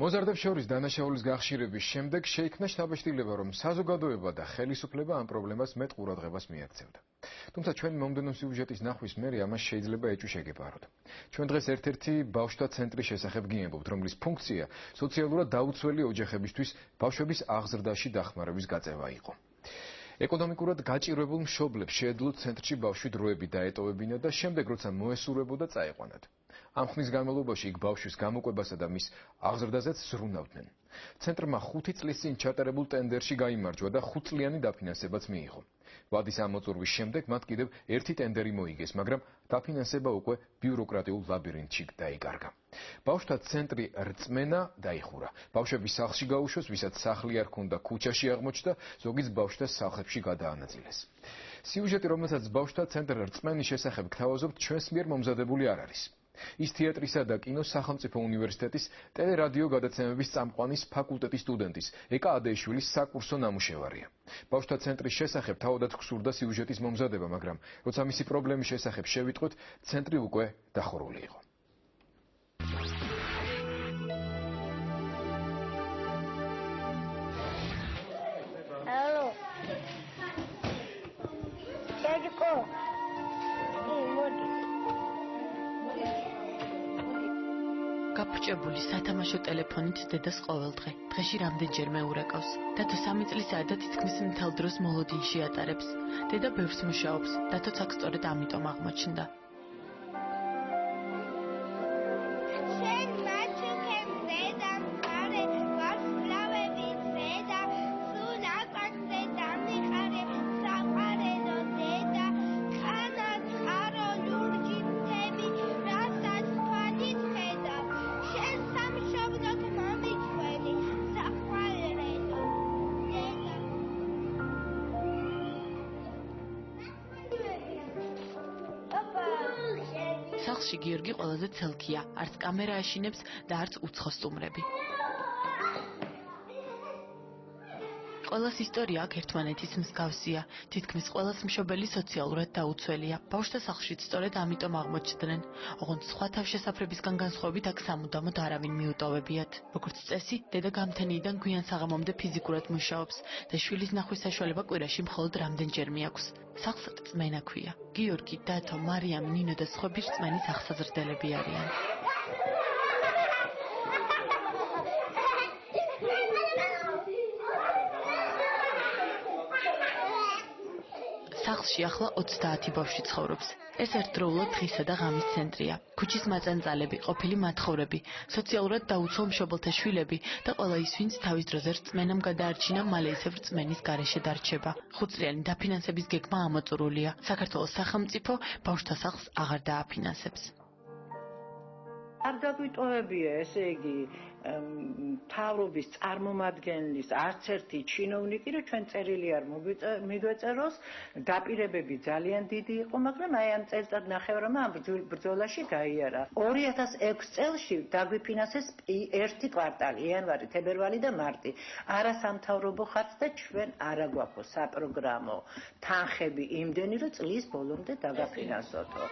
მოზარდებს შორის დანაშაულის გახშირების შემდეგ შეიქმნა შთაბეჭდილება, რომ საზოგადოება და ხელისუფლება ამ პრობლემას მეტ ყურადღებას მიაქცევდა. თუმცა ჩვენი მომდევნო სიუჟეტის ნახვის მერე ამას შეიძლება ეჭვი შეგეპაროთ. ჩვენ დღეს ერთ-ერთი ბავშვთა ცენტრის შესახებ გიამბობთ, რომლის ფუნქცია სოციალურად დაუცველი ოჯახებისთვის ბავშვების აღზრდაში დახმარების გაწევა იყო. ეკონომიკურად გაჭირვებულ მშობლებს შეეძლოთ ცენტრში ბავშვი დროებით დაეტოვებინა და შემდეგ, როცა მოესურვებოდა, წაეყვანათ. ამ ხნის განმავლობაში იქ ბავშვის გამოყვებასა და მის აღზრდაზეც ზრუნავდნენ. ცენტრმა 5 წლის წინ ჩატარებულ ტენდერში გაიმარჯვა და 5 წლიანი დაფინანსებაც მიიღო. ვადის ამოწურვის შემდეგ მათ კიდევ ერთი ტენდერი მოიგეს, მაგრამ დაფინანსება უკვე ბიუროკრატიულ ლაბირინთში დაიკარგა. ბავშვთა ცენტრი რწმენა დაიხურა. ბავშვები სახლში გაუშვეს, ვისაც სახლი არ ჰქონდა, ქუჩაში აღმოჩნდა, ზოგიც ბავშვთა სახლებში გადაანაწილეს. სიუჟეტი, რომელსაც ბავშვთა ცენტრ რწმენის შესახებ გთავაზობთ, ჩვენს მიერ მომზადებული არ არის. ის თეატრისა და კინოს სახელმწიფო უნივერსიტეტის ტელერადიო გადაცემების წამყვანის ფაკულტეტის სტუდენტის ეკა ადეიშვილის საკურსო ნამუშევარია. ბავშვთა ცენტრის შესახებ თავადაც გსურდა სიუჟეტის მომზადება, მაგრამ როცა მისი პრობლემის შესახებ შევიტყვეთ, ცენტრი უკვე დახურული იყო. Алло. Дядько. მოდი. გაფუჭებული სათამაშო ტელეფონით დედას ყოველდღე. დღეში რამდენჯერმე ურეკავს. დათო 3 წლისაა და თითქმის მთელ დროს მოლოდინში ატარებს. დედა ბევრს მუშაობს. დათოც აქ სწორედ ამიტომ აღმოჩნდა. სახლში გიორგი ყველაზე ცელქია, არც კამერა აშინებს და არც უცხო სტუმრები. ყველას ისტორია აქ ერთმანეთის მსგავსია. თითქმის ყველას მშობელი სოციალურად დაუცველია. ბავშვთა სახლშიც სწორედ ამიტომ აღმოჩნდნენ. ოღონდ სხვა თავშესაფრებისგან განსხვავებით აქ სამუდამოდ არავინ მიუტოვებიათ. როგორც წესი, დედა გამთენიიდან გვიან საღამომდე ფიზიკურად მუშაობს და შვილის ნახვის საშუალება კვირაში მხოლოდ რამდენჯერმე აქვს. სახლს რწმენა ქვია. გიორგი, დათო, მარიამი, ნინო და სხვები რწმენის აღსაზრდელები არიან. სახლში ახლა 30 ბავშვი ცხოვრობს. ეს ერთდროულად დღისა და ღამის ცენტრია. ქუჩის მაწანწალები, ყოფილი მათხოვრები, სოციალურად დაუცველ მშობელთა შვილები და ყველა ის, ვინც თავის დროზე რწმენამ გადაარჩინა, მალე ისევ რწმენის გარეშე დარჩება. 5 წლიანი დაფინანსების გეგმა ამოწურულია. საქართველოს სახელმწიფო ბავშვთა სახლს აღარ დააფინანსებს. არ დაგვიტოვებია, ესე იგი, მთავრობის წარმომადგენლის არც ერთი ჩინოვნიკი, რომ ჩვენ წერილი არ მიგვეწეროს, დაპირებები ძალიან დიდი იყო, მაგრამ აი ამ წელიწად ნახევრმა ამ ბრძოლაში გაიარა. 2006 წელში დაგვიფინანსეს ერთი კვარტალი, იანვარი, თებერვალი და მარტი. არასამთავრობო ხარჯ და ჩვენ არა გვაქვს საპროგრამო თანხები იმდენი, რომ წლის ბოლომდე დაგაფინანსოთო.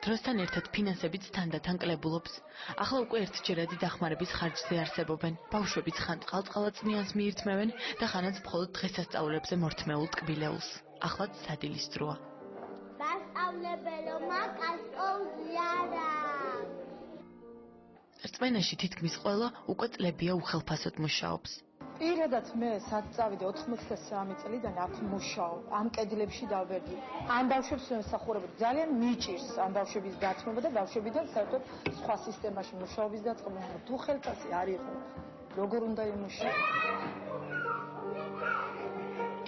დროსთან ერთად ფინანსებიც თანდათან კლებულობს. ახლა უკვე ერთჯერადი დახმარების ხარჯზე არსებობენ. ბავშვებიც ხან წყალწმიანს მიირთმევენ და ხანაც მხოლოდ დღესასწაულებზე მორთმეულ ტკბილეულს. ახლაც სადილის დროა. დასწავლებელო მაკასკოვი არა. რწმენაში თითქმის ყველა უკვე წლებია უხელფასოდ მუშაობს. პირადად მე სად წავიდე 83 წლიდან აქ მუშაობ, ამ კედლებში დავბერდი. ამ ბავშვებს მსახურობთ ძალიან მიჭირს ამ ბავშვების დათმობა და ბავშვებიდან საერთოდ სხვა სისტემაში მუშაობის დაწყობა. თუ ხელფასი არ იყო, როგორ უნდა იმუშაო?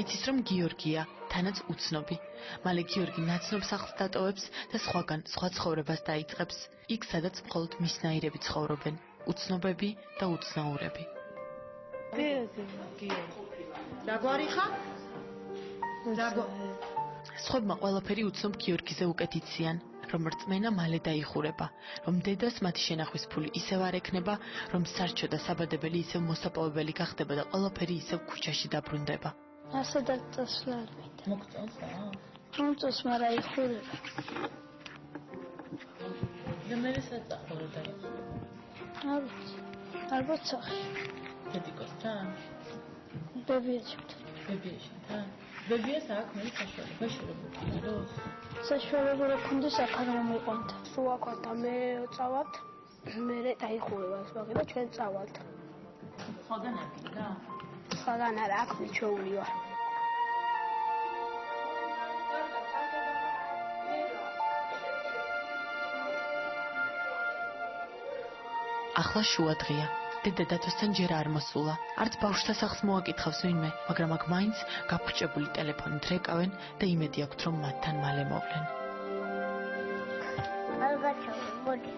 იცის რომ გიორგია, თანაც უცნობი. მალე გიორგი ნაცნობ სახლს დატოვებს და სხვაგან სხვა ცხოვრებას დაიწყებს. იქ სადაც მხოლოდ მისნაირები ცხოვრობენ, უცნობები და უცნაურები. დაგვარი ხარ? სხვებმა ყველაფერი უცნობ გიორგიზე უკეთ იციან, რომ რწმენა მალე დაიხურება, რომ დედას მათი შენახვის ფული ისევ არ ექნება, რომ სარჩო და საბადებელი ისევ მოსაპოვებელი გახდება და ყველაფერი ისევ ქუჩაში დაბრუნდება. ასადაც წასვლა არ მინდა. მოგწონს რა? მომწონს, მაგრამ იხურება. და მე საწახო რა დაიწყო. ალბათ სახში. დედიკოსთან? ბებიაჩემთან. ბებიას აქვს მე საშუალება შეგებულოს. საშუალება ქონდეს აქ არ მომიყვანთ. სულ აქვთ მე წავალთ. მე დაიხურება ეს ბაღი და ჩვენ წავალთ. სხვაგან არ გინდა? სხვაგან არა, აქ მიჩეული ვარ. ახლა შუა დღეა. დედა დათოსთან ჯერ არ მოსულა. არც ბავშვთა სახლს მოაკითხავს ვინმე, მაგრამ აქ მაინც გაფუჭებული ტელეფონით რეკავენ და იმედი აქვთ, რომ მათთან მალე მოვლენ. ალბათ მოდი.